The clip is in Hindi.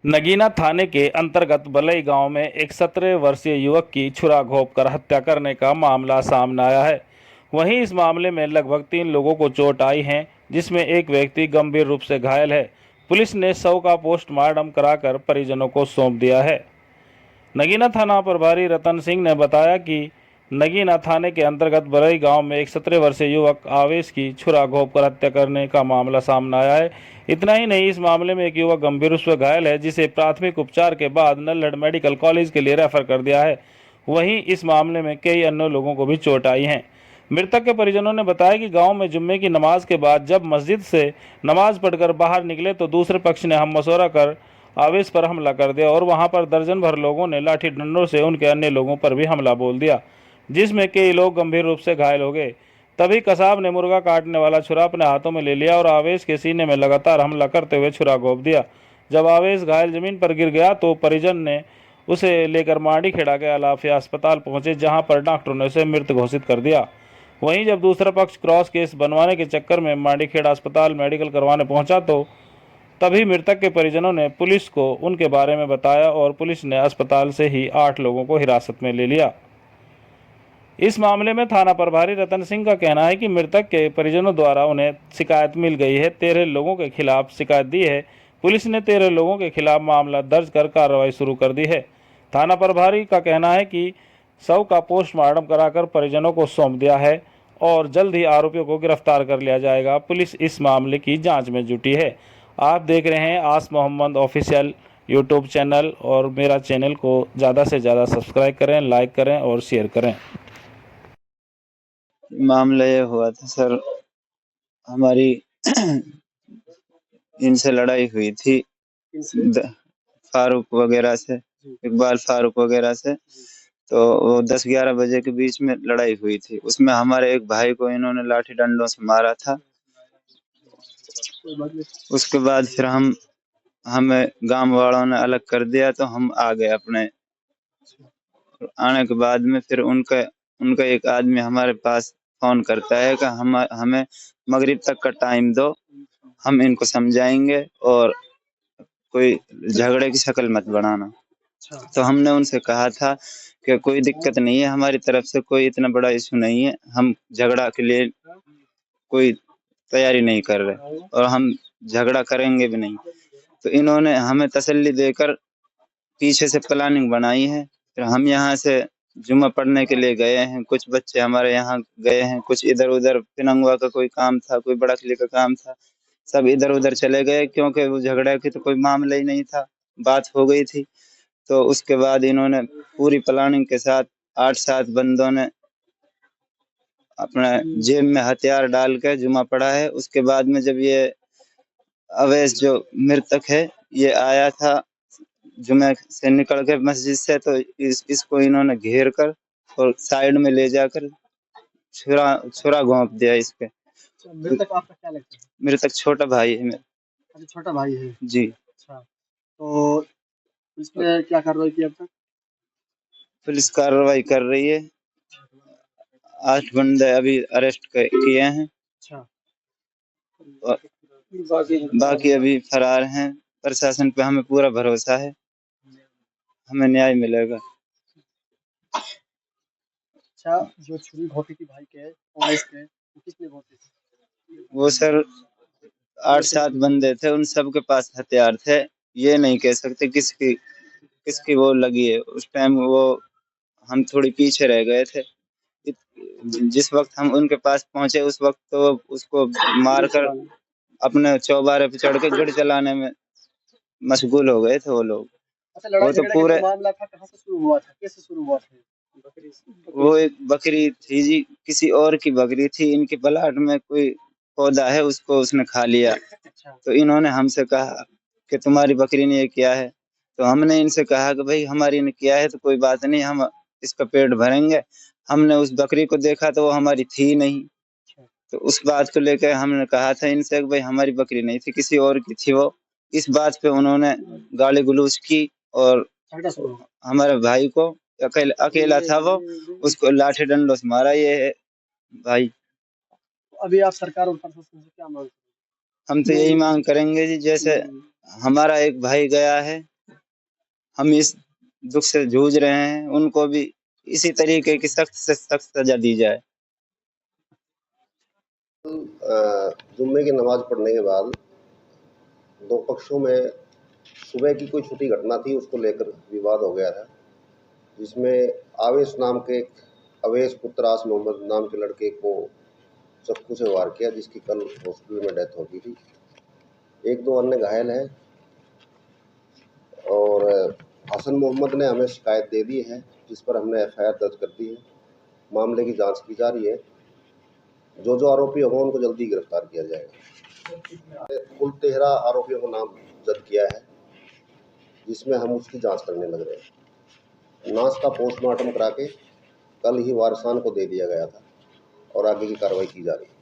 नगीना थाने के अंतर्गत बलई गांव में एक 17 वर्षीय युवक की छुरा घोंपकर हत्या करने का मामला सामने आया है। वहीं इस मामले में लगभग 3 लोगों को चोट आई है, जिसमें एक व्यक्ति गंभीर रूप से घायल है। पुलिस ने शव का पोस्टमार्टम कराकर परिजनों को सौंप दिया है। नगीना थाना प्रभारी रतन सिंह ने बताया कि नगीना थाने के अंतर्गत बरई गांव में एक 17 वर्षीय युवक आवेश की छुरा घोंपकर हत्या करने का मामला सामने आया है। इतना ही नहीं, इस मामले में एक युवक गंभीर रूप से घायल है, जिसे प्राथमिक उपचार के बाद नल्हड़ मेडिकल कॉलेज के लिए रेफर कर दिया है। वहीं इस मामले में कई अन्य लोगों को भी चोट आई है। मृतक के परिजनों ने बताया कि गांव में जुम्मे की नमाज के बाद जब मस्जिद से नमाज पढ़कर बाहर निकले तो दूसरे पक्ष ने हम मशवरा कर आवेश पर हमला कर दिया और वहां पर दर्जन भर लोगों ने लाठी डंडों से उनके अन्य लोगों पर भी हमला बोल दिया, जिसमें कई लोग गंभीर रूप से घायल हो गए। तभी कसाब ने मुर्गा काटने वाला छुरा अपने हाथों में ले लिया और आवेश के सीने में लगातार हमला करते हुए छुरा घोंप दिया। जब आवेश घायल जमीन पर गिर गया तो परिजन ने उसे लेकर मांडीखेड़ा के अलाफिया अस्पताल पहुंचे, जहां पर डॉक्टरों ने उसे मृत घोषित कर दिया। वहीं जब दूसरा पक्ष क्रॉस केस बनवाने के चक्कर में मांडीखेड़ा अस्पताल मेडिकल करवाने पहुंचा तो तभी मृतक के परिजनों ने पुलिस को उनके बारे में बताया और पुलिस ने अस्पताल से ही 8 लोगों को हिरासत में ले लिया। इस मामले में थाना प्रभारी रतन सिंह का कहना है कि मृतक के परिजनों द्वारा उन्हें शिकायत मिल गई है। 13 लोगों के खिलाफ शिकायत दी है। पुलिस ने 13 लोगों के खिलाफ मामला दर्ज कर कार्रवाई शुरू कर दी है। थाना प्रभारी का कहना है कि शव का पोस्टमार्टम कराकर परिजनों को सौंप दिया है और जल्द ही आरोपियों को गिरफ्तार कर लिया जाएगा। पुलिस इस मामले की जांच में जुटी है। आप देख रहे हैं आस मोहम्मद ऑफिशियल यूट्यूब चैनल और मेरा चैनल को ज़्यादा से ज़्यादा सब्सक्राइब करें, लाइक करें और शेयर करें। मामला ये हुआ था सर, हमारी इनसे लड़ाई हुई थी फारूक वगैरह से, इकबाल फारूक वगैरह से। तो वो 10-11 बजे के बीच में लड़ाई हुई थी। उसमें हमारे एक भाई को इन्होंने लाठी डंडों से मारा था। उसके बाद फिर हमें गांव वालों ने अलग कर दिया, तो हम आ गए अपने। आने के बाद में फिर उनका उनका एक आदमी हमारे पास फोन करता है कि हमें मगरिब तक का टाइम दो, हम इनको समझाएंगे और कोई झगड़े की शक्ल मत बनाना। तो हमने उनसे कहा था कि कोई दिक्कत नहीं है, हमारी तरफ से कोई इतना बड़ा इशू नहीं है, हम झगड़ा के लिए कोई तैयारी नहीं कर रहे और हम झगड़ा करेंगे भी नहीं। तो इन्होंने हमें तसल्ली देकर पीछे से प्लानिंग बनाई है। फिर हम यहाँ से जुम्मा पढ़ने के लिए गए हैं, कुछ बच्चे हमारे यहाँ गए हैं, कुछ इधर उधर पिनंगवा का कोई काम था, कोई बड़कली का काम था, सब इधर उधर चले गए, क्योंकि वो झगड़े की तो कोई मामला ही नहीं था, बात हो गई थी। तो उसके बाद इन्होंने पूरी प्लानिंग के साथ 8-7 बंदों ने अपने जेब में हथियार डाल के जुम्मा पढ़ा है। उसके बाद में जब ये अवैस जो मृतक है ये आया था जुमे से निकल के मस्जिद से, तो इसको इन्होंने घेर कर और साइड में ले जाकर छुरा छुरा घोंप दिया इसके। मृतक आपका क्या लगता है? मृतक छोटा भाई है मेरा। अच्छा, छोटा भाई है। जी। अच्छा, तो पुलिस ने क्या कार्रवाई की अब तक? पुलिस कार्रवाई कर रही है, 8 बंदे अभी अरेस्ट किए हैं। अच्छा, और बाकी अभी फरार हैं। प्रशासन पे हमें पूरा भरोसा है, हमें न्याय मिलेगा। अच्छा, जो छुरी घोंपी थी भाई के उमैस के, वो किसने घोंपी थी? वो सर 8-7 बंदे थे, उन सब के पास हथियार थे। ये नहीं कह सकते किसकी किसकी वो लगी है। उस टाइम वो हम थोड़ी पीछे रह गए थे। जिस वक्त हम उनके पास पहुंचे उस वक्त तो उसको मारकर अपने चौबारे पे चढ़ के गढ़ चलाने में मशगूल हो गए थे वो लोग। अच्छा, लड़ाई वो तो झगड़ा का पूरे जो मामला था कहाँ से शुरू हुआ था, कैसे शुरू हुआ था? वो एक बकरी थी जी, किसी और की बकरी थी। इनके प्लाट में कोई पौधा है, उसको उसने खा लिया। अच्छा, तो इन्होंने हमसे कहा कि तुम्हारी बकरी ने ये किया है। तो हमने इनसे कहा कि भाई हमारी ने किया है तो कोई बात नहीं, हम इसका पेट भरेंगे। हमने उस बकरी को देखा तो वो हमारी थी नहीं। अच्छा, तो उस बात को लेकर हमने कहा था इनसे कि भाई हमारी बकरी नहीं थी, किसी और की थी वो। इस बात पे उन्होंने गाली गलौज की और झगड़ा शुरू हुआ। हमारे भाई को, अकेला था वो, उसको लाठी डंडों से मारा ये है भाई। तो अभी आप सरकार और प्रशासन से क्या मांग? हम तो यही मांग करेंगे जी, जैसे हमारा एक भाई गया है हम इस दुख से जूझ रहे हैं, उनको भी इसी तरीके की सख्त से सख्त सजा दी जाए। जुम्मे की नमाज पढ़ने के बाद दो पक्षों में सुबह की कोई छोटी घटना थी, उसको लेकर विवाद हो गया था, जिसमें आवेश नाम के एक अवेश पुत्र आस मोहम्मद नाम के लड़के को चाकू से वार किया, जिसकी कल हॉस्पिटल में डेथ हो गई थी। एक दो अन्य घायल हैं और हसन मोहम्मद ने हमें शिकायत दे दी है, जिस पर हमने एफआईआर दर्ज कर दी है। मामले की जांच की जा रही है। जो आरोपी होगा उनको जल्दी गिरफ्तार किया जाएगा। कुल 13 आरोपियों को नामजद किया है, जिसमें हम उसकी जांच करने लग रहे हैं। लाश का पोस्टमार्टम करा के कल ही वारसान को दे दिया गया था और आगे की कार्रवाई की जा रही है।